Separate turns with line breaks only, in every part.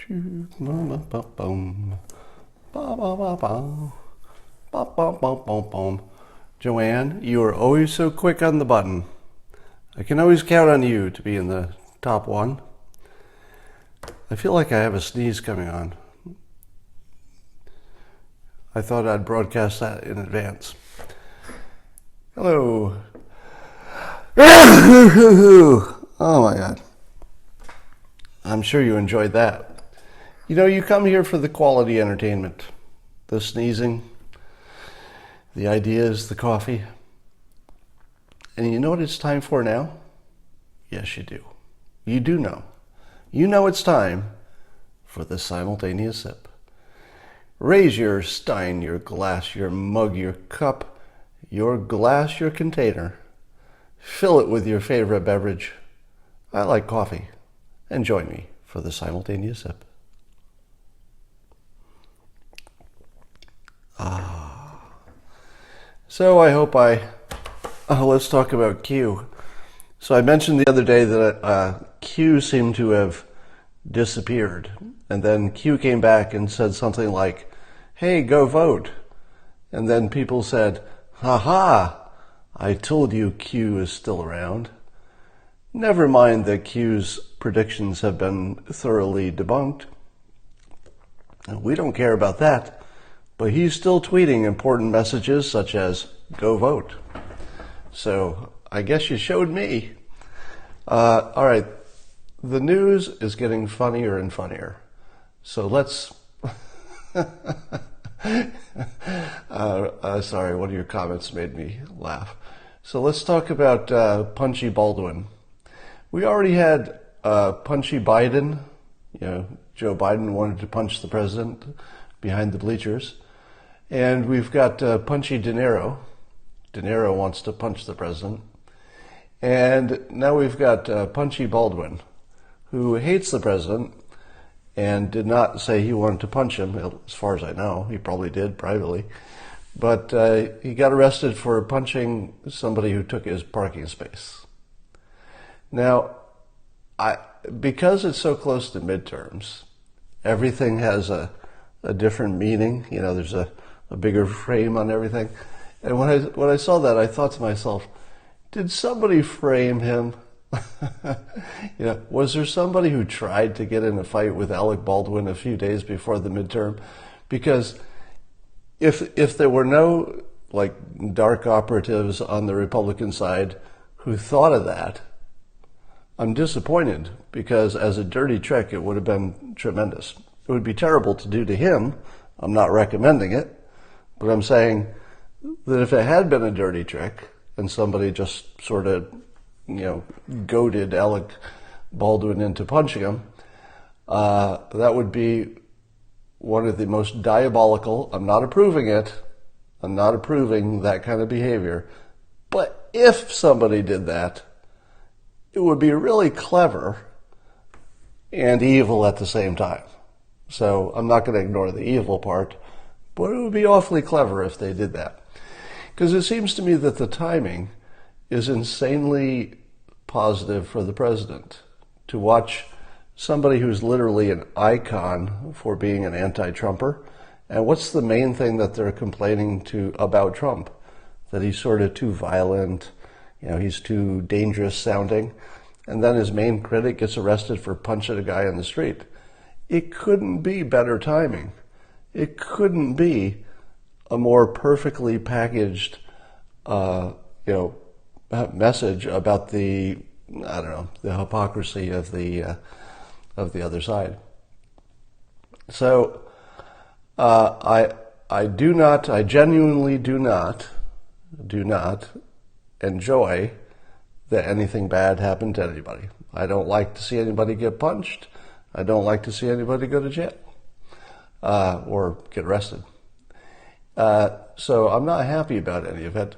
Joanne, you are always so quick on the button. I can always count on you to be in the top one. I feel like I have a sneeze coming on. I thought I'd broadcast that in advance. Hello. Oh my God. I'm sure you enjoyed that. You know, you come here for the quality entertainment. The sneezing, the ideas, the coffee. And you know what it's time for now? Yes, you do. You do know. You know it's time for the simultaneous sip. Raise your stein, your glass, your mug, your cup, your glass, your container. Fill it with your favorite beverage. I like coffee. And join me for the simultaneous sip. So I hope let's talk about Q. So I mentioned the other day that Q seemed to have disappeared. And then Q came back and said something like, hey, go vote. And then people said, ha, I told you Q is still around. Never mind that Q's predictions have been thoroughly debunked. We don't care about that, but he's still tweeting important messages such as, go vote. So I guess you showed me. All right, the news is getting funnier and funnier. So let's... sorry, one of your comments made me laugh. So let's talk about Punchy Baldwin. We already had Punchy Biden. You know, Joe Biden wanted to punch the president behind the bleachers. And we've got Punchy Niro. Niro wants to punch the president. And now we've got Punchy Baldwin, who hates the president and did not say he wanted to punch him, as far as I know. He probably did privately. But he got arrested for punching somebody who took his parking space. Now, because it's so close to midterms, everything has a different meaning. You know, there's a bigger frame on everything. And when I saw that, I thought to myself, did somebody frame him? You know, was there somebody who tried to get in a fight with Alec Baldwin a few days before the midterm? Because if there were no like dark operatives on the Republican side who thought of that, I'm disappointed, because as a dirty trick, it would have been tremendous. It would be terrible to do to him. I'm not recommending it, but I'm saying that if it had been a dirty trick and somebody just sort of, you know, goaded Alec Baldwin into punching him, that would be one of the most diabolical. I'm not approving it. I'm not approving that kind of behavior. But if somebody did that, it would be really clever and evil at the same time. So I'm not going to ignore the evil part, but it would be awfully clever if they did that. Because it seems to me that the timing is insanely positive for the president to watch somebody who's literally an icon for being an anti-Trumper. And what's the main thing that they're complaining about Trump? That he's sort of too violent, you know, he's too dangerous sounding. And then his main critic gets arrested for punching a guy in the street. It couldn't be better timing. It couldn't be a more perfectly packaged, message about the hypocrisy of the other side. So, I genuinely do not enjoy that anything bad happened to anybody. I don't like to see anybody get punched. I don't like to see anybody go to jail, or get arrested. So I'm not happy about any of it,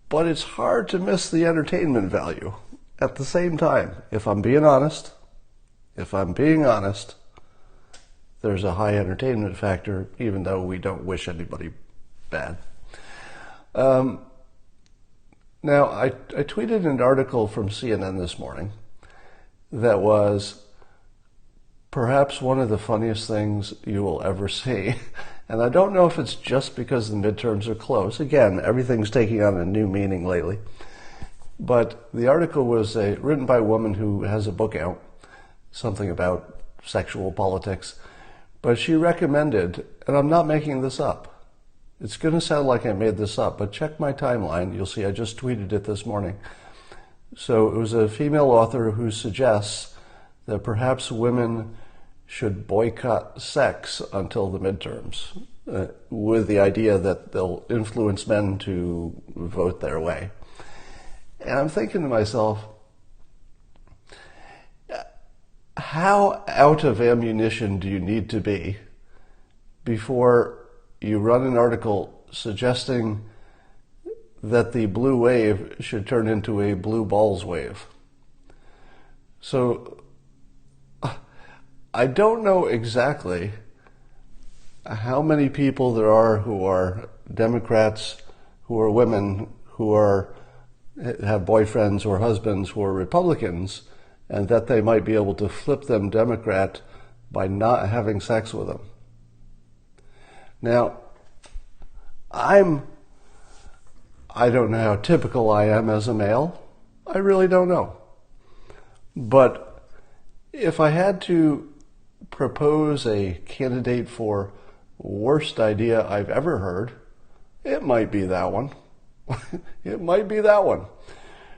but it's hard to miss the entertainment value at the same time. If I'm being honest, there's a high entertainment factor, even though we don't wish anybody bad. Now, I tweeted an article from CNN this morning that was perhaps one of the funniest things you will ever see. And I don't know if it's just because the midterms are close. Again, everything's taking on a new meaning lately. But the article was written by a woman who has a book out, something about sexual politics. But she recommended, and I'm not making this up. It's going to sound like I made this up, but check my timeline. You'll see I just tweeted it this morning. So it was a female author who suggests that perhaps women should boycott sex until the midterms, with the idea that they'll influence men to vote their way. And I'm thinking to myself, how out of ammunition do you need to be before you run an article suggesting that the blue wave should turn into a blue balls wave? So I don't know exactly how many people there are who are Democrats, who are women, who have boyfriends or husbands who are Republicans, and that they might be able to flip them Democrat by not having sex with them. Now, I don't know how typical I am as a male. I really don't know. But if I had to propose a candidate for worst idea I've ever heard, it might be that one. It might be that one.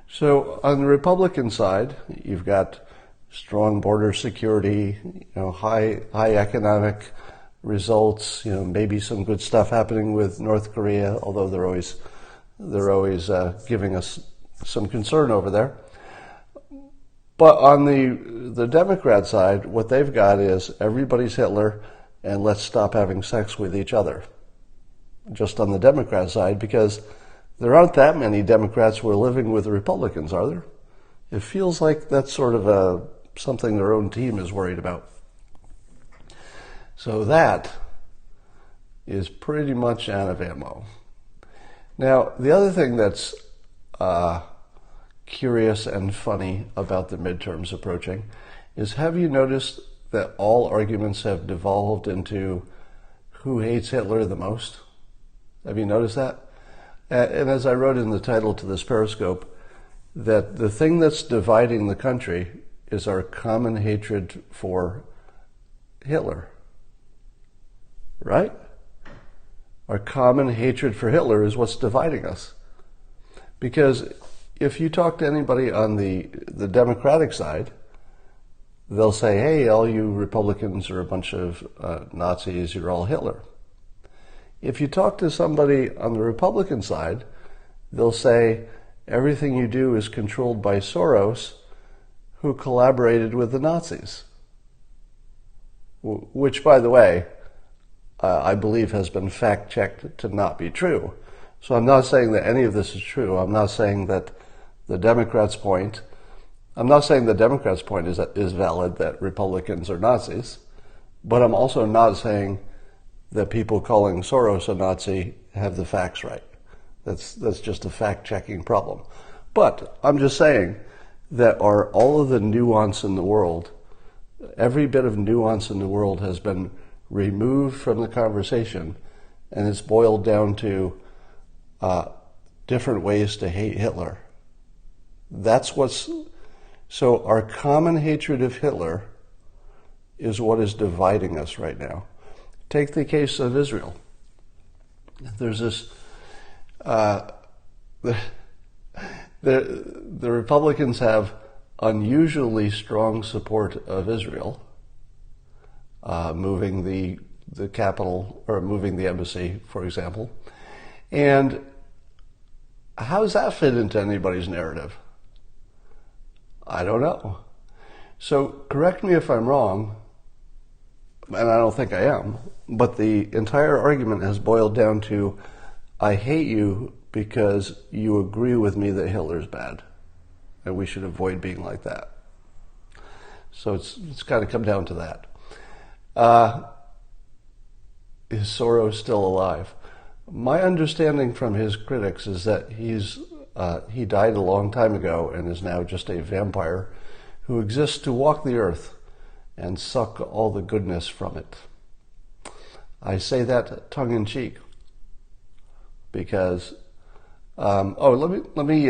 So on the Republican side, you've got strong border security, high economic results, maybe some good stuff happening with North Korea, although they're always giving us some concern over there. But on the Democrat side, what they've got is everybody's Hitler and let's stop having sex with each other. Just on the Democrat side, because there aren't that many Democrats who are living with the Republicans, are there? It feels like that's sort of something their own team is worried about. So that is pretty much out of ammo. Now, the other thing that's curious and funny about the midterms approaching is, have you noticed that all arguments have devolved into who hates Hitler the most? Have you noticed that? And as I wrote in the title to this Periscope, that the thing that's dividing the country is our common hatred for Hitler. Right? Our common hatred for Hitler is what's dividing us. Because if you talk to anybody on the Democratic side, they'll say, hey, all you Republicans are a bunch of Nazis, you're all Hitler. If you talk to somebody on the Republican side, they'll say everything you do is controlled by Soros, who collaborated with the Nazis. Which, by the way, I believe has been fact-checked to not be true. So I'm not saying that any of this is true. I'm not saying that the Democrats' point is valid, that Republicans are Nazis. But I'm also not saying that people calling Soros a Nazi have the facts right. That's just a fact-checking problem. But I'm just saying that all of the nuance in the world, every bit of nuance in the world has been removed from the conversation, and it's boiled down to different ways to hate Hitler. So our common hatred of Hitler is what is dividing us right now. Take the case of Israel. There's this, the Republicans have unusually strong support of Israel, moving the capital, or moving the embassy, for example. And how does that fit into anybody's narrative? I don't know. So correct me if I'm wrong, and I don't think I am, but the entire argument has boiled down to, I hate you because you agree with me that Hitler's bad, and we should avoid being like that. So it's kind of come down to that. Is Soros still alive? My understanding from his critics is that he died a long time ago and is now just a vampire who exists to walk the earth and suck all the goodness from it. I say that tongue-in-cheek because, let me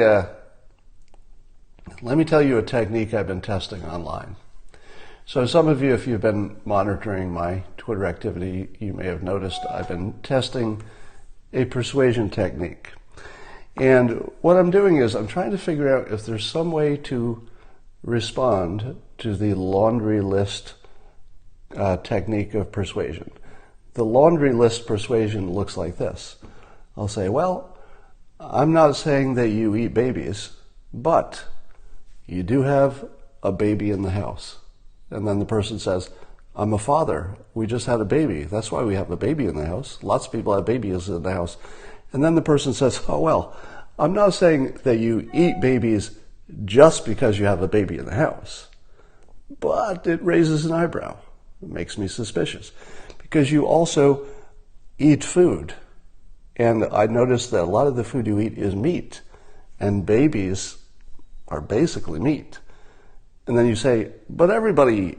tell you a technique I've been testing online. So some of you, if you've been monitoring my Twitter activity, you may have noticed I've been testing a persuasion technique. And what I'm doing is I'm trying to figure out if there's some way to respond to the laundry list technique of persuasion. The laundry list persuasion looks like this. I'll say, well, I'm not saying that you eat babies, but you do have a baby in the house. And then the person says, I'm a father. We just had a baby. That's why we have a baby in the house. Lots of people have babies in the house. And then the person says, oh, well, I'm not saying that you eat babies just because you have a baby in the house. But it raises an eyebrow. It makes me suspicious. Because you also eat food. And I noticed that a lot of the food you eat is meat. And babies are basically meat. And then you say, but everybody,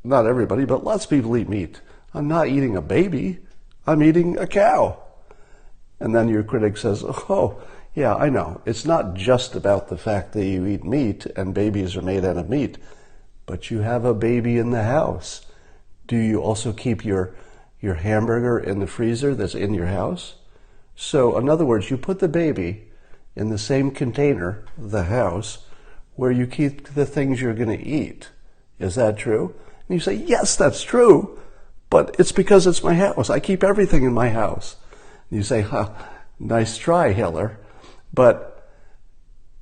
not everybody, but lots of people eat meat. I'm not eating a baby. I'm eating a cow. And then your critic says, oh, yeah, I know. It's not just about the fact that you eat meat and babies are made out of meat, but you have a baby in the house. Do you also keep your hamburger in the freezer that's in your house? So, in other words, you put the baby in the same container, the house, where you keep the things you're going to eat. Is that true? And you say, yes, that's true, but it's because it's my house. I keep everything in my house. And you say, nice try, Hitler. But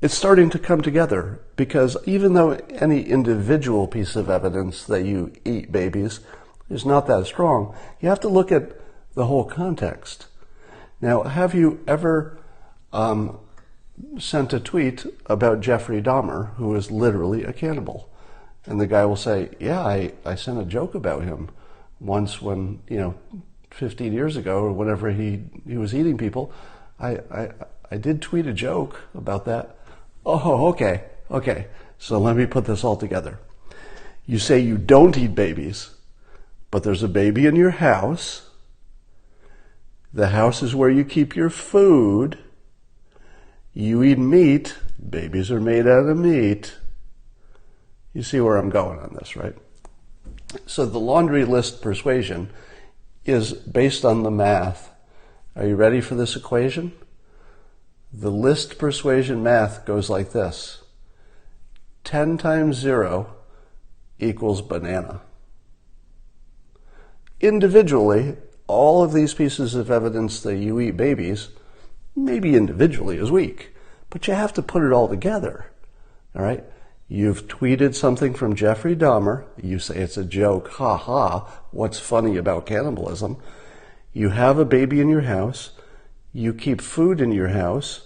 it's starting to come together because even though any individual piece of evidence that you eat babies is not that strong, you have to look at the whole context. Now, have you ever sent a tweet about Jeffrey Dahmer, who is literally a cannibal? And the guy will say, yeah, I sent a joke about him once when, 15 years ago or whenever he was eating people. I did tweet a joke about that. Oh, okay. So let me put this all together. You say you don't eat babies, but there's a baby in your house. The house is where you keep your food. You eat meat. Babies are made out of meat. You see where I'm going on this, right? So the laundry list persuasion is based on the math. Are you ready for this equation? The list persuasion math goes like this. 10 times 0 equals banana. Individually, all of these pieces of evidence that you eat babies, maybe individually is weak, but you have to put it all together, all right? You've tweeted something from Jeffrey Dahmer. You say it's a joke. Ha ha. What's funny about cannibalism? You have a baby in your house. You keep food in your house.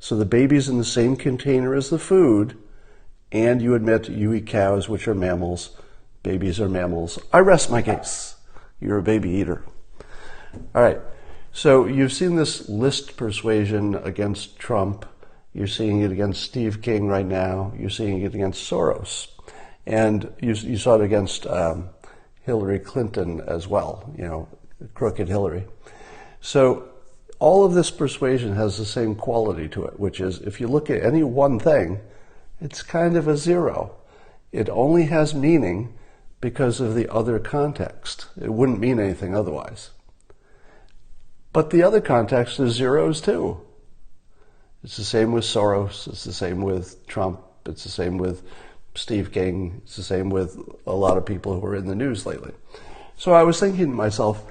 So the baby's in the same container as the food. And you admit you eat cows, which are mammals. Babies are mammals. I rest my case. You're a baby eater. All right. So you've seen this list persuasion against Trump. You're seeing it against Steve King right now. You're seeing it against Soros. And you saw it against Hillary Clinton as well, crooked Hillary. So all of this persuasion has the same quality to it, which is if you look at any one thing, it's kind of a zero. It only has meaning because of the other context. It wouldn't mean anything otherwise. But the other context is zeros too. It's the same with Soros. It's the same with Trump. It's the same with Steve King. It's the same with a lot of people who are in the news lately. So I was thinking to myself,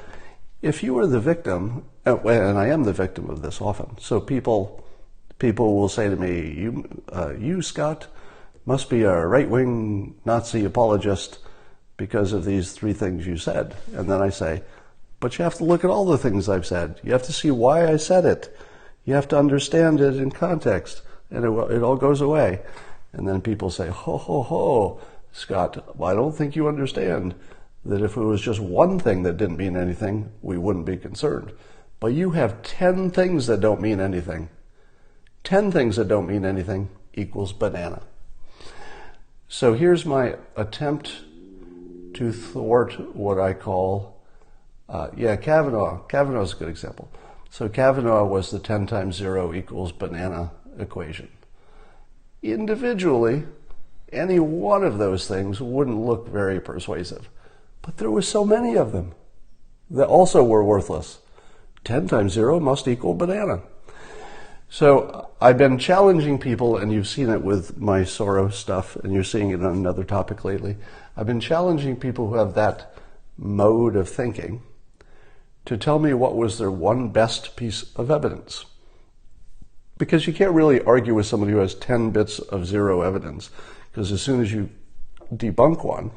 if you were the victim, and I am the victim of this often, so people will say to me, you, Scott, must be a right-wing Nazi apologist because of these three things you said. And then I say, but you have to look at all the things I've said. You have to see why I said it. You have to understand it in context, and it all goes away. And then people say, ho, Scott, well, I don't think you understand that if it was just one thing that didn't mean anything, we wouldn't be concerned. But you have 10 things that don't mean anything. 10 things that don't mean anything equals banana. So here's my attempt to thwart what I call, Kavanaugh. Kavanaugh's a good example. So Kavanaugh was the 10 times 0 equals banana equation. Individually, any one of those things wouldn't look very persuasive. But there were so many of them that also were worthless. 10 times 0 must equal banana. So I've been challenging people, and you've seen it with my Soros stuff, and you're seeing it on another topic lately. I've been challenging people who have that mode of thinking to tell me what was their one best piece of evidence. Because you can't really argue with somebody who has 10 bits of zero evidence, because as soon as you debunk one,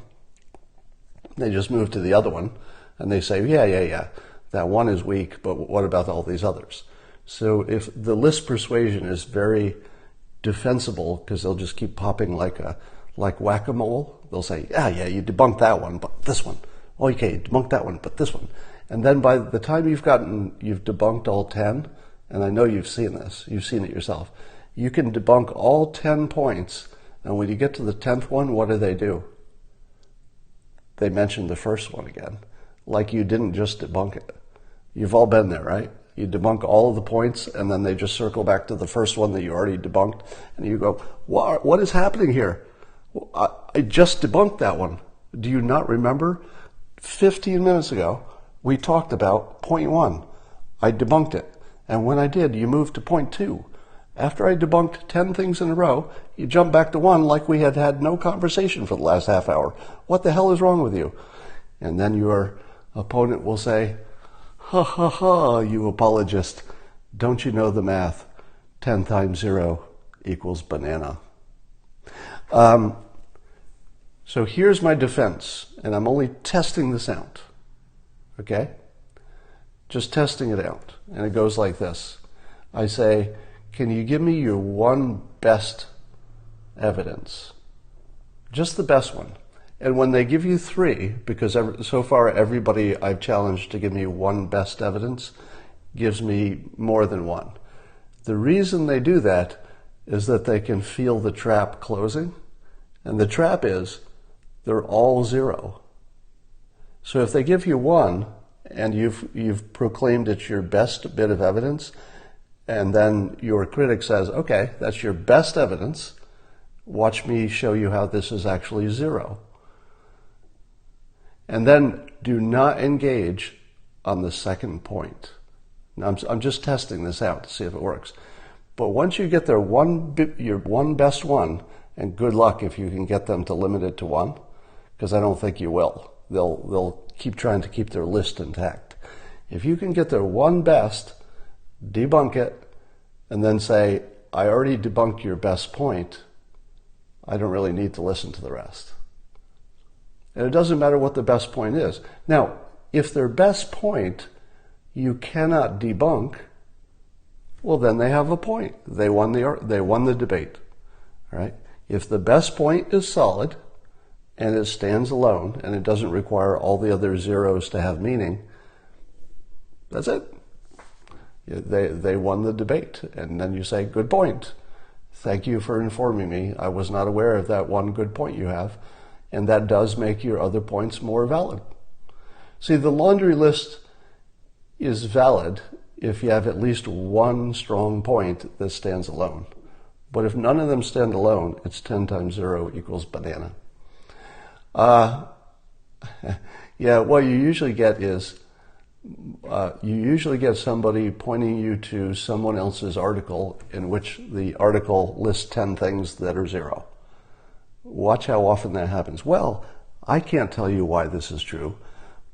they just move to the other one, and they say, yeah, that one is weak, but what about all these others? So if the list persuasion is very defensible, because they'll just keep popping like whack-a-mole, they'll say, yeah, you debunked that one, but this one. Okay, you debunked that one, but this one. And then by the time you've debunked all 10, and I know you've seen this, you've seen it yourself, you can debunk all 10 points, and when you get to the 10th one, what do? They mention the first one again, like you didn't just debunk it. You've all been there, right? You debunk all of the points, and then they just circle back to the first one that you already debunked, and you go, what is happening here? I just debunked that one. Do you not remember? 15 minutes ago, we talked about point 1. I debunked it. And when I did, you moved to point 2. After I debunked 10 things in a row, you jump back to 1 like we had had no conversation for the last half hour. What the hell is wrong with you? And then your opponent will say, ha, you apologist. Don't you know the math? 10 times 0 equals banana. So here's my defense, and I'm only testing this out. Okay? Just testing it out. And it goes like this. I say, can you give me your one best evidence? Just the best one. And when they give you 3, because so far everybody I've challenged to give me one best evidence gives me more than 1. The reason they do that is that they can feel the trap closing. And the trap is they're all 0. So if they give you 1 and you've proclaimed it's your best bit of evidence, and then your critic says, okay, that's your best evidence, watch me show you how this is actually 0. And then do not engage on the second point. Now, I'm just testing this out to see if it works. But once you get their your one best one, and good luck if you can get them to limit it to 1, because I don't think you will. They'll keep trying to keep their list intact. If you can get their one best, debunk it, and then say, I already debunked your best point, I don't really need to listen to the rest. And it doesn't matter what the best point is. Now, if their best point you cannot debunk, well, then they have a point. They won the debate. All right? If the best point is solid and it stands alone and it doesn't require all the other zeros to have meaning, that's it. They won the debate. And then you say, good point. Thank you for informing me. I was not aware of that one good point you have. And that does make your other points more valid. See, the laundry list is valid if you have at least one strong point that stands alone. But if none of them stand alone, it's 10 times 0 equals banana. Yeah, what you usually get is, somebody pointing you to someone else's article in which the article lists 10 things that are 0. Watch how often that happens. Well, I can't tell you why this is true,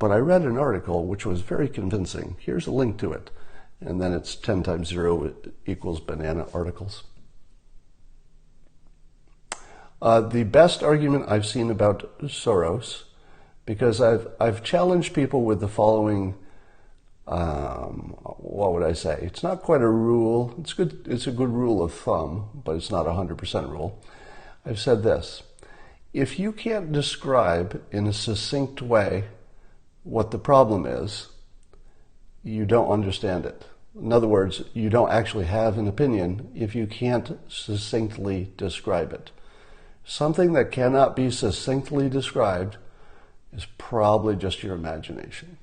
but I read an article which was very convincing. Here's a link to it. And then it's 10 times 0 equals banana articles. The best argument I've seen about Soros, because I've challenged people with the following, what would I say? It's not quite a rule. It's good. It's a good rule of thumb, but it's not a 100% rule. I've said this: if you can't describe in a succinct way what the problem is, you don't understand it. In other words, you don't actually have an opinion if you can't succinctly describe it. Something that cannot be succinctly described is probably just your imagination.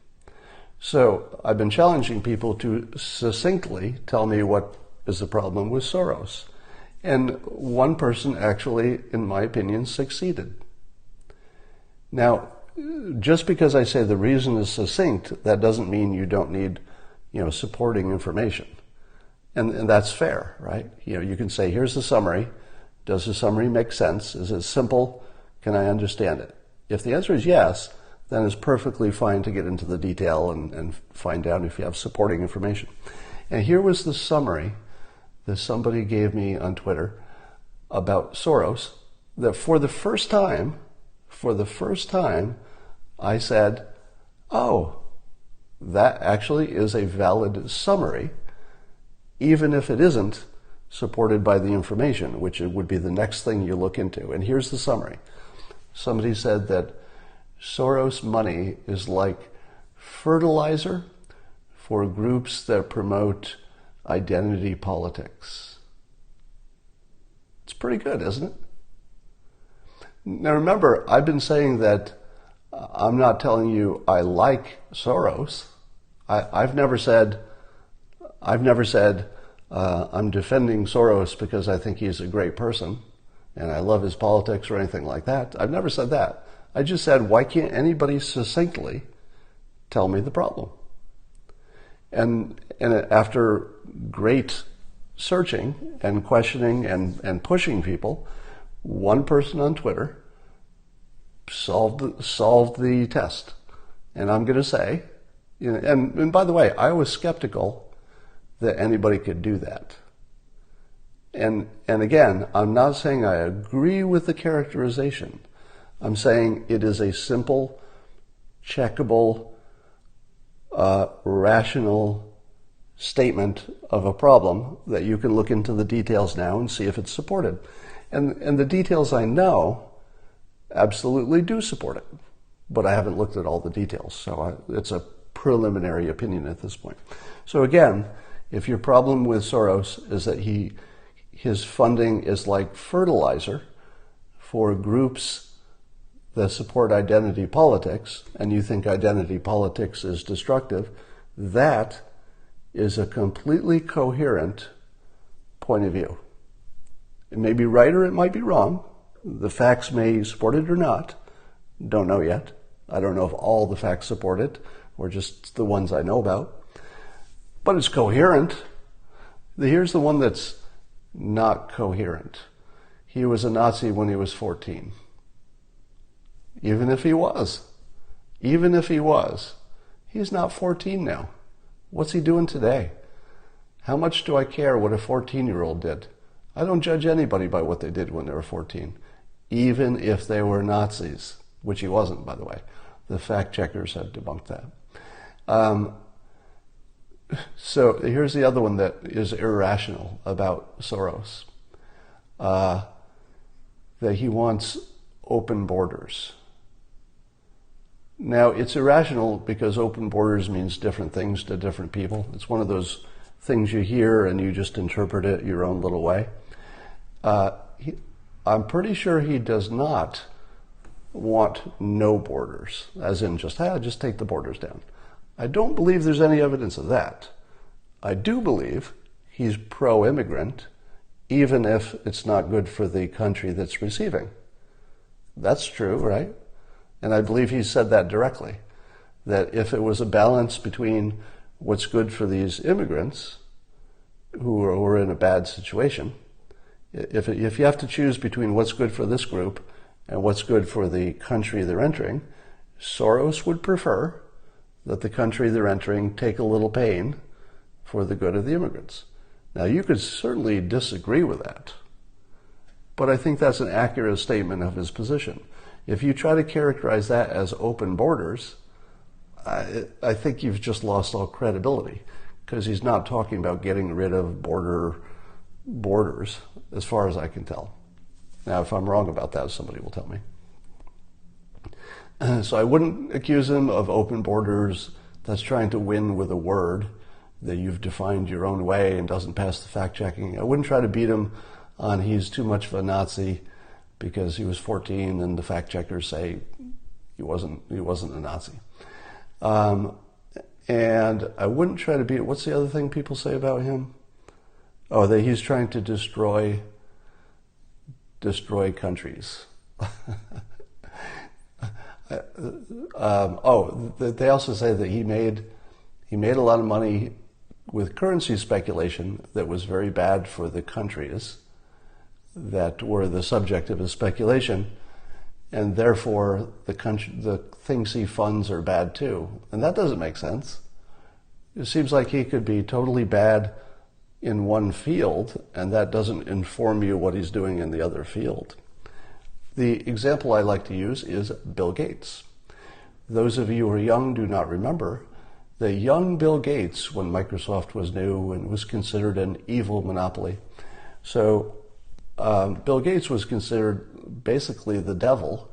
So I've been challenging people to succinctly tell me what is the problem with Soros. And one person actually, in my opinion, succeeded. Now, just because I say the reason is succinct, that doesn't mean you don't need, supporting information. And that's fair, right? You can say, here's the summary. Does the summary make sense? Is it simple? Can I understand it? If the answer is yes, then it's perfectly fine to get into the detail and find out if you have supporting information. And here was the summary that somebody gave me on Twitter about Soros, that for the first time, I said, oh, that actually is a valid summary, even if it isn't supported by the information, which it would be the next thing you look into. And here's the summary. Somebody said that Soros money is like fertilizer for groups that promote identity politics. It's pretty good, isn't it? Now remember, I've been saying that I'm not telling you I like Soros. I've never said I'm defending Soros because I think he's a great person and I love his politics or anything like that. I've never said that. I just said, why can't anybody succinctly tell me the problem? And after great searching and questioning and pushing people, one person on Twitter solved the test. And I'm going to say, and by the way, I was skeptical that anybody could do that. And again, I'm not saying I agree with the characterization. I'm saying it is a simple, checkable, rational statement of a problem that you can look into the details now and see if it's supported. And the details I know absolutely do support it, but I haven't looked at all the details, so it's a preliminary opinion at this point. So again, if your problem with Soros is that his funding is like fertilizer for groups that support identity politics, and you think identity politics is destructive, that is a completely coherent point of view. It may be right or it might be wrong. The facts may support it or not. Don't know yet. I don't know if all the facts support it or just the ones I know about. But it's coherent. Here's the one that's not coherent. He was a Nazi when he was 14. Even if he was, he's not 14 now. What's he doing today? How much do I care what a 14-year-old did? I don't judge anybody by what they did when they were 14, even if they were Nazis, which he wasn't, by the way. The fact checkers have debunked that. So here's the other one that is irrational about Soros, that he wants open borders. Now, it's irrational because open borders means different things to different people. It's one of those things you hear and you just interpret it your own little way. I'm pretty sure he does not want no borders, as in just take the borders down. I don't believe there's any evidence of that. I do believe he's pro-immigrant, even if it's not good for the country that's receiving. That's true, right? And I believe he said that directly, that if it was a balance between what's good for these immigrants who are in a bad situation, if you have to choose between what's good for this group and what's good for the country they're entering, Soros would prefer that the country they're entering take a little pain for the good of the immigrants. Now, you could certainly disagree with that, but I think that's an accurate statement of his position. If you try to characterize that as open borders, I think you've just lost all credibility, because he's not talking about getting rid of borders, as far as I can tell. Now, if I'm wrong about that, somebody will tell me. So I wouldn't accuse him of open borders that's trying to win with a word that you've defined your own way and doesn't pass the fact-checking. I wouldn't try to beat him on he's too much of a Nazi because he was 14 and the fact-checkers say He wasn't a Nazi. And I wouldn't try to be, what's the other thing people say about him? Oh, that he's trying to destroy countries. They also say that he made a lot of money with currency speculation that was very bad for the countries that were the subject of his speculation, and therefore the things he funds are bad too. And that doesn't make sense. It seems like he could be totally bad in one field, and that doesn't inform you what he's doing in the other field. The example I like to use is Bill Gates. Those of you who are young do not remember that young Bill Gates, when Microsoft was new and was considered an evil monopoly. So Bill Gates was considered basically the devil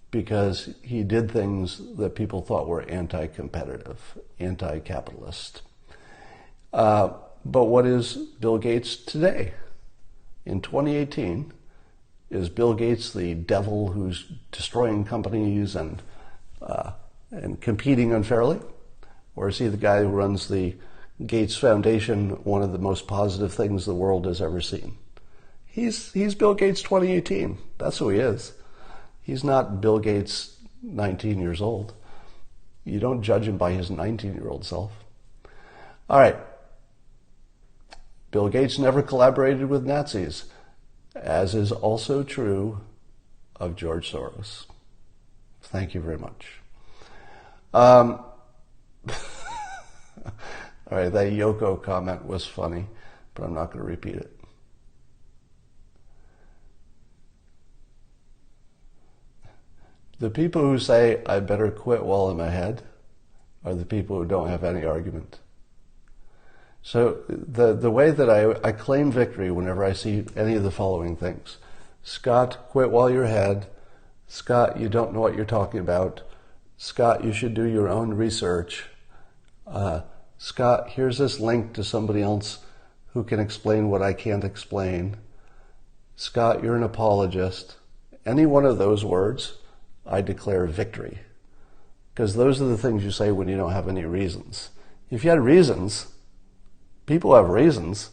because he did things that people thought were anti-competitive, anti-capitalist. But what is Bill Gates today? In 2018, is Bill Gates the devil who's destroying companies and competing unfairly? Or is he the guy who runs the Gates Foundation, one of the most positive things the world has ever seen? He's Bill Gates 2018. That's who he is. He's not Bill Gates 19 years old. You don't judge him by his 19-year-old self. All right. Bill Gates never collaborated with Nazis, as is also true of George Soros. Thank you very much. All right, that Yoko comment was funny, but I'm not going to repeat it. The people who say, I better quit while I'm ahead, are the people who don't have any argument. So the way that I claim victory whenever I see any of the following things. Scott, quit while you're ahead. Scott, you don't know what you're talking about. Scott, you should do your own research. Scott, here's this link to somebody else who can explain what I can't explain. Scott, you're an apologist. Any one of those words, I declare victory. Because those are the things you say when you don't have any reasons. If you had reasons, people have reasons,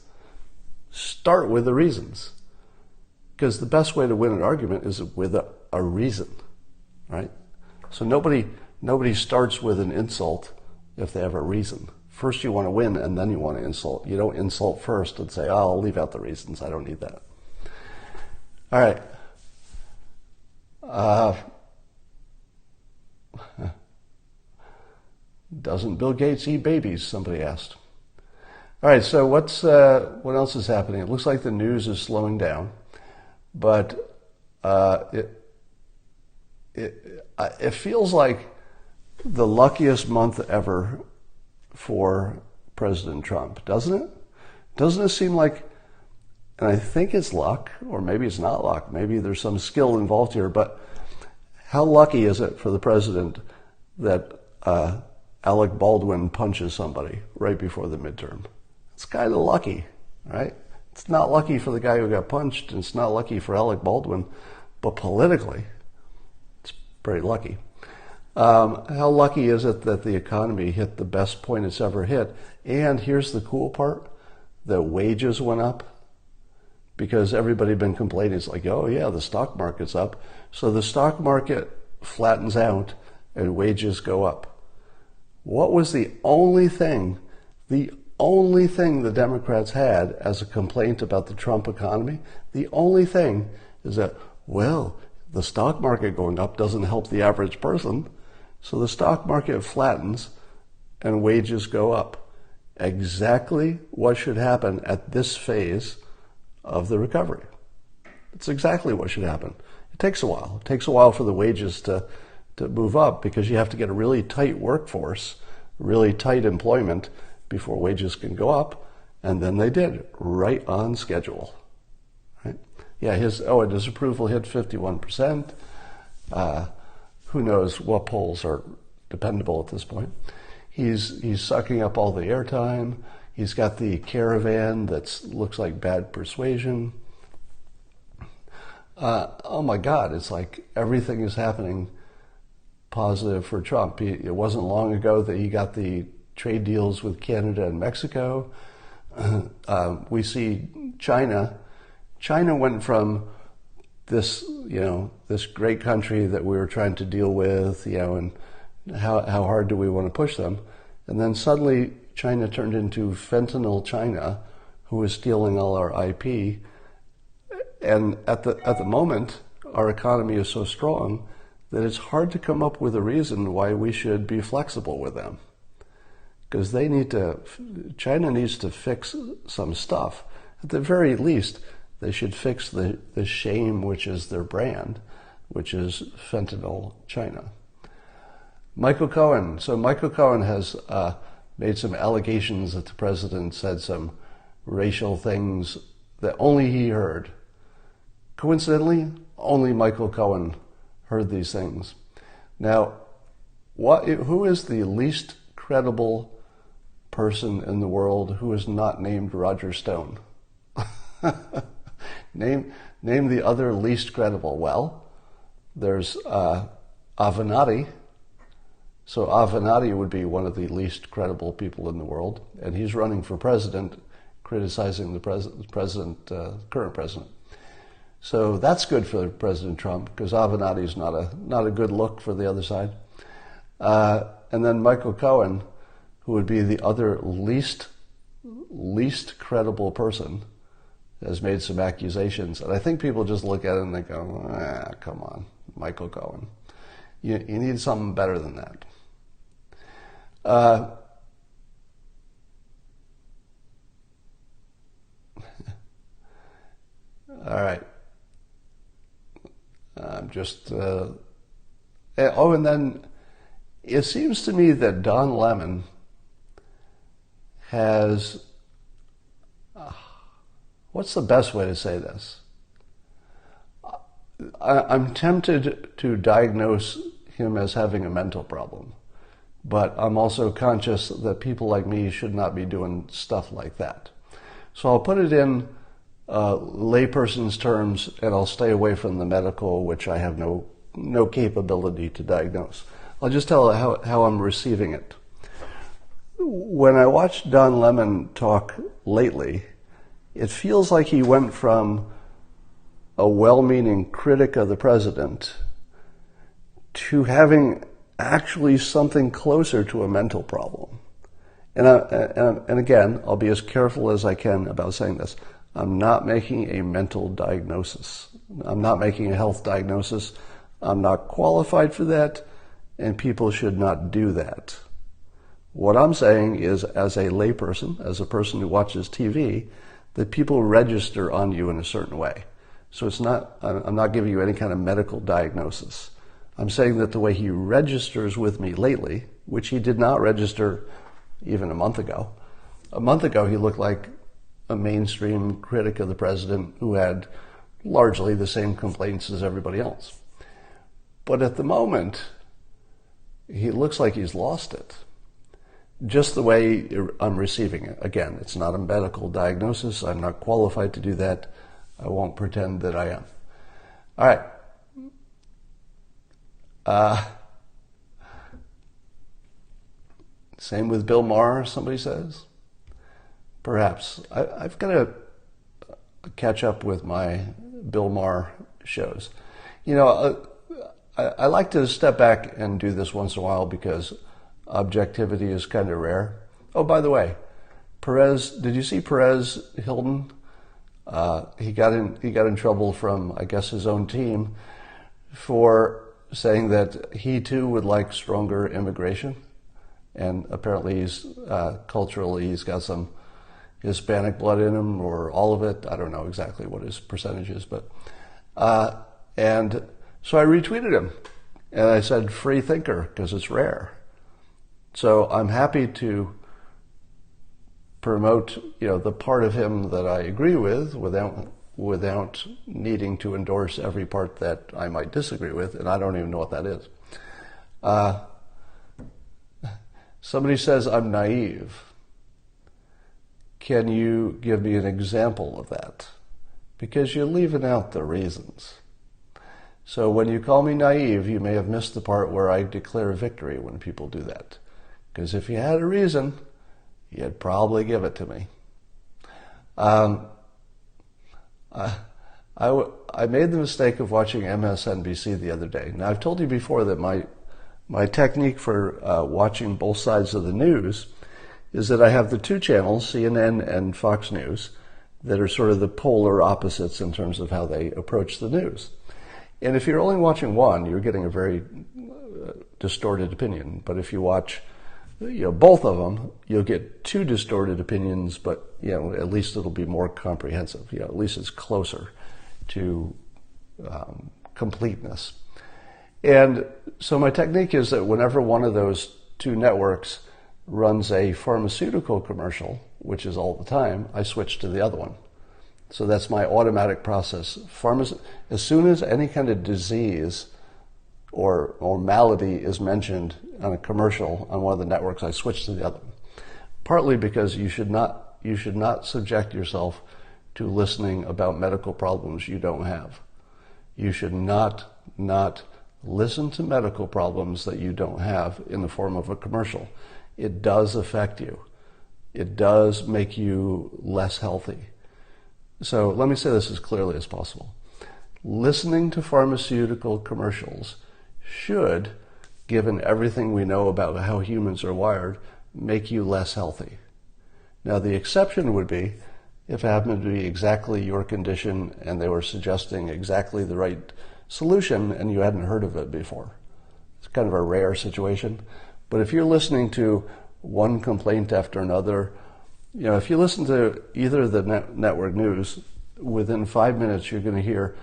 start with the reasons. Because the best way to win an argument is with a reason, right? So nobody starts with an insult if they have a reason. First you want to win, and then you want to insult. You don't insult first and say, oh, I'll leave out the reasons. I don't need that. All right. Doesn't Bill Gates eat babies? Somebody asked. All right, so what else is happening? It looks like the news is slowing down, but it feels like the luckiest month ever for President Trump, doesn't it? Doesn't it seem like, and I think it's luck, or maybe it's not luck, maybe there's some skill involved here, but how lucky is it for the president that Alec Baldwin punches somebody right before the midterm? It's kind of lucky, right? It's not lucky for the guy who got punched, and it's not lucky for Alec Baldwin, but politically, it's pretty lucky. How lucky is it that the economy hit the best point it's ever hit? And here's the cool part, the wages went up because everybody had been complaining. It's like, oh yeah, the stock market's up. So the stock market flattens out and wages go up. What was the only thing the Democrats had as a complaint about the Trump economy? The only thing is that, well, the stock market going up doesn't help the average person. So the stock market flattens and wages go up. Exactly what should happen at this phase of the recovery. It's exactly what should happen. It takes a while. It takes a while for the wages to move up because you have to get a really tight workforce, really tight employment before wages can go up. And then they did, right on schedule. Right? Yeah, his approval hit 51%. Who knows what polls are dependable at this point. He's sucking up all the airtime. He's got the caravan that looks like bad persuasion. Oh my God, it's like everything is happening positive for Trump. It wasn't long ago that he got the trade deals with Canada and Mexico. We see China. China went from this, this great country that we were trying to deal with, and how hard do we want to push them? And then suddenly China turned into fentanyl China, who was stealing all our IP. And at the moment, our economy is so strong that it's hard to come up with a reason why we should be flexible with them. Because China needs to fix some stuff. At the very least, they should fix the shame which is their brand, which is fentanyl China. Michael Cohen. So Michael Cohen has made some allegations that the president said some racial things that only he heard. Coincidentally, only Michael Cohen heard these things. Now, who is the least credible person in the world who is not named Roger Stone? Name the other least credible. Well, there's Avenatti. So Avenatti would be one of the least credible people in the world, and he's running for president, criticizing the current president. So that's good for President Trump, because Avenatti is not a good look for the other side. And then Michael Cohen, who would be the other least credible person, has made some accusations. And I think people just look at it and they go, come on, Michael Cohen. You need something better than that. All right. I'm just... and then it seems to me that Don Lemon has... what's the best way to say this? I'm tempted to diagnose him as having a mental problem, but I'm also conscious that people like me should not be doing stuff like that. So I'll put it in layperson's terms, and I'll stay away from the medical, which I have no capability to diagnose. I'll just tell how I'm receiving it. When I watched Don Lemon talk lately, it feels like he went from a well-meaning critic of the president to having actually something closer to a mental problem. And again, I'll be as careful as I can about saying this. I'm not making a mental diagnosis. I'm not making a health diagnosis. I'm not qualified for that, and people should not do that. What I'm saying is, as a layperson, as a person who watches TV, that people register on you in a certain way. So I'm not giving you any kind of medical diagnosis. I'm saying that the way he registers with me lately, which he did not register even a month ago he looked like a mainstream critic of the president who had largely the same complaints as everybody else. But at the moment, he looks like he's lost it. Just the way I'm receiving it. Again, it's not a medical diagnosis. I'm not qualified to do that. I won't pretend that I am. All right. Same with Bill Maher, somebody says. Perhaps. I've got to catch up with my Bill Maher shows. I like to step back and do this once in a while because objectivity is kind of rare. Oh, by the way, did you see Perez Hilton? He got in trouble from, I guess, his own team for saying that he too would like stronger immigration. And apparently culturally he's got some Hispanic blood in him, or all of it. I don't know exactly what his percentage is, but and so I retweeted him and I said free thinker because it's rare. So I'm happy to promote, the part of him that I agree with without needing to endorse every part that I might disagree with, and I don't even know what that is. Somebody says I'm naive. Can you give me an example of that? Because you're leaving out the reasons. So when you call me naive, you may have missed the part where I declare victory when people do that. Because if you had a reason, you'd probably give it to me. I made the mistake of watching MSNBC the other day. Now, I've told you before that my technique for watching both sides of the news is that I have the two channels, CNN and Fox News, that are sort of the polar opposites in terms of how they approach the news. And if you're only watching one, you're getting a very distorted opinion. But if you watch both of them, you'll get two distorted opinions, but at least it'll be more comprehensive. At least it's closer to completeness. And so my technique is that whenever one of those two networks runs a pharmaceutical commercial, which is all the time, I switch to the other one. So that's my automatic process. As soon as any kind of disease or malady is mentioned on a commercial on one of the networks, I switch to the other one. Partly because you should not subject yourself to listening about medical problems you don't have. You should not listen to medical problems that you don't have in the form of a commercial. It does affect you. It does make you less healthy. So let me say this as clearly as possible. Listening to pharmaceutical commercials should, given everything we know about how humans are wired, make you less healthy. Now, the exception would be if it happened to be exactly your condition and they were suggesting exactly the right solution and you hadn't heard of it before. It's kind of a rare situation. But if you're listening to one complaint after another, if you listen to either of the network news, within 5 minutes you're going to hear,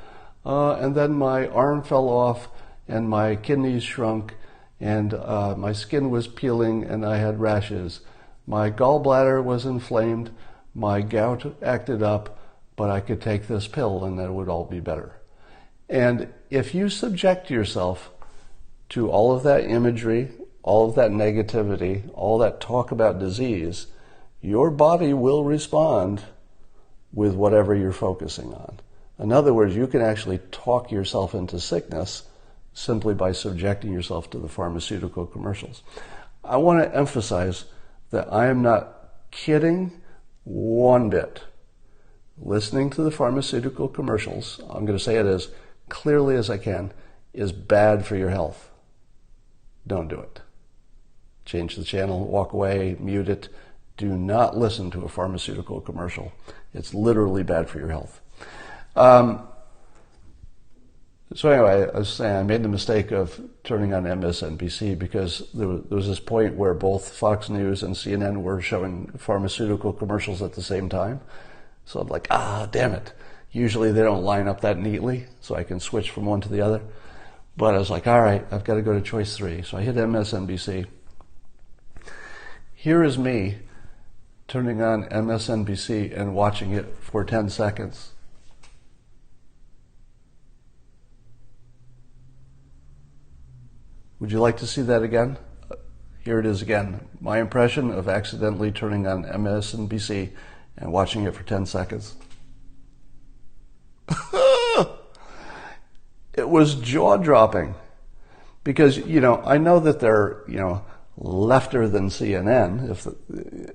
and then my arm fell off and my kidneys shrunk and my skin was peeling and I had rashes. My gallbladder was inflamed, my gout acted up, but I could take this pill and it would all be better. And if you subject yourself to all of that imagery, all of that negativity, all that talk about disease, your body will respond with whatever you're focusing on. In other words, you can actually talk yourself into sickness simply by subjecting yourself to the pharmaceutical commercials. I want to emphasize that I am not kidding one bit. Listening to the pharmaceutical commercials, I'm going to say it as clearly as I can, is bad for your health. Don't do it. Change the channel, walk away, mute it. Do not listen to a pharmaceutical commercial. It's literally bad for your health. So anyway, I was saying I made the mistake of turning on MSNBC because there was this point where both Fox News and CNN were showing pharmaceutical commercials at the same time. So I'm like, damn it. Usually they don't line up that neatly, so I can switch from one to the other. But I was like, all right, I've got to go to choice 3. So I hit MSNBC. Here is me turning on MSNBC and watching it for 10 seconds. Would you like to see that again? Here it is again. My impression of accidentally turning on MSNBC and watching it for 10 seconds. It was jaw-dropping because, I know that they're, lefter than CNN,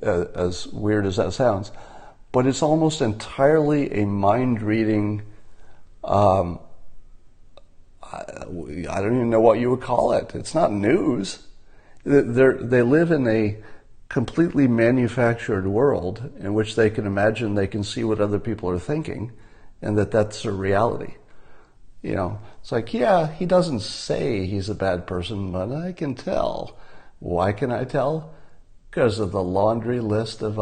as weird as that sounds, but it's almost entirely a mind-reading, I don't even know what you would call it. It's not news. They live in a completely manufactured world in which they can imagine they can see what other people are thinking and that's their reality. It's like, yeah, he doesn't say he's a bad person, but I can tell. Why can I tell? Because of the laundry list of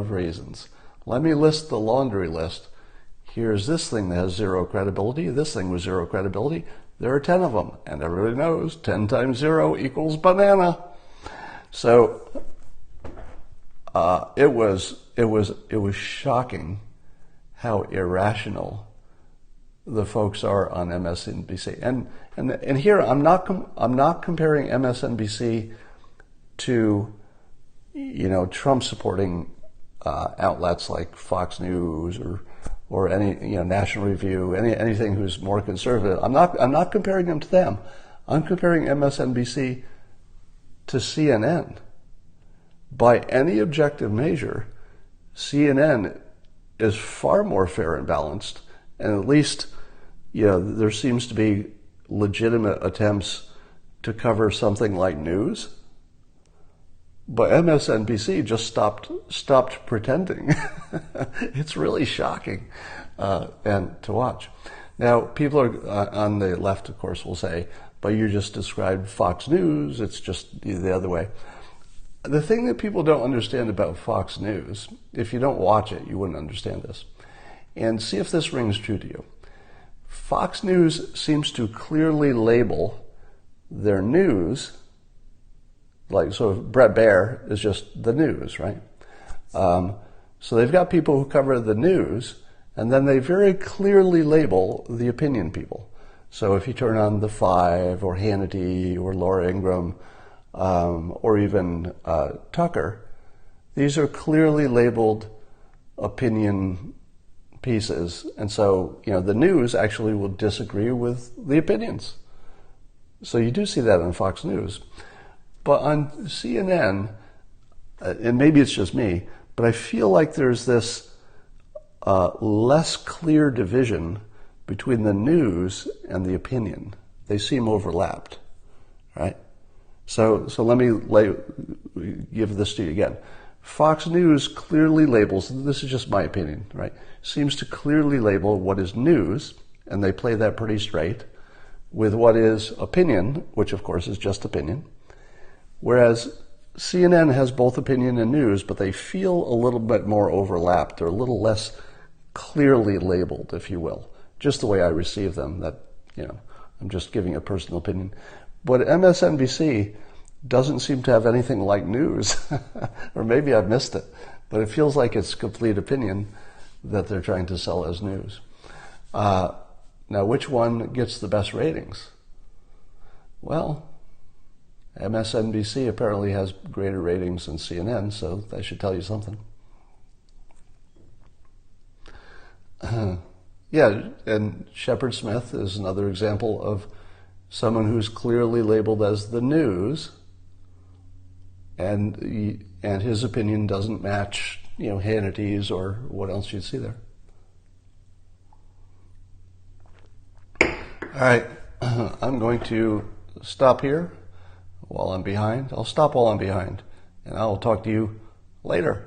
reasons. Let me list the laundry list. Here's this thing that has 0 credibility. This thing with 0 credibility. There are 10 of them. And everybody knows 10 times 0 equals banana. So it was shocking how irrational the folks are on MSNBC. And here I'm not comparing MSNBC to Trump supporting outlets like Fox News or any, National Review, anything who's more conservative. I'm not comparing them to them. I'm comparing MSNBC to CNN. By any objective measure, CNN is far more fair and balanced, and at least, there seems to be legitimate attempts to cover something like news. But MSNBC just stopped pretending. It's really shocking, and to watch. Now, people are on the left, of course, will say, "But you just described Fox News. It's just the other way." The thing that people don't understand about Fox News, if you don't watch it, you wouldn't understand this. And see if this rings true to you. Fox News seems to clearly label their news. So Bret Baier is just the news, right? So they've got people who cover the news, and then they very clearly label the opinion people. So if you turn on The Five, or Hannity, or Laura Ingraham, or even Tucker, these are clearly labeled opinion pieces. And so, the news actually will disagree with the opinions. So you do see that on Fox News. But on CNN, and maybe it's just me, but I feel like there's this less clear division between the news and the opinion. They seem overlapped, right? So let me give this to you again. Fox News clearly labels, this is just my opinion, right? Seems to clearly label what is news, and they play that pretty straight, with what is opinion, which of course is just opinion. Whereas CNN has both opinion and news, but they feel a little bit more overlapped. They're a little less clearly labeled, if you will. Just the way I receive them, that, I'm just giving a personal opinion. But MSNBC doesn't seem to have anything like news. Or maybe I've missed it. But it feels like it's complete opinion that they're trying to sell as news. Now, which one gets the best ratings? Well, MSNBC apparently has greater ratings than CNN, so that should tell you something. Yeah, and Shepard Smith is another example of someone who's clearly labeled as the news, and his opinion doesn't match, Hannity's or what else you'd see there. All right, I'm going to stop here while I'm behind. I'll stop while I'm behind, and I'll talk to you later.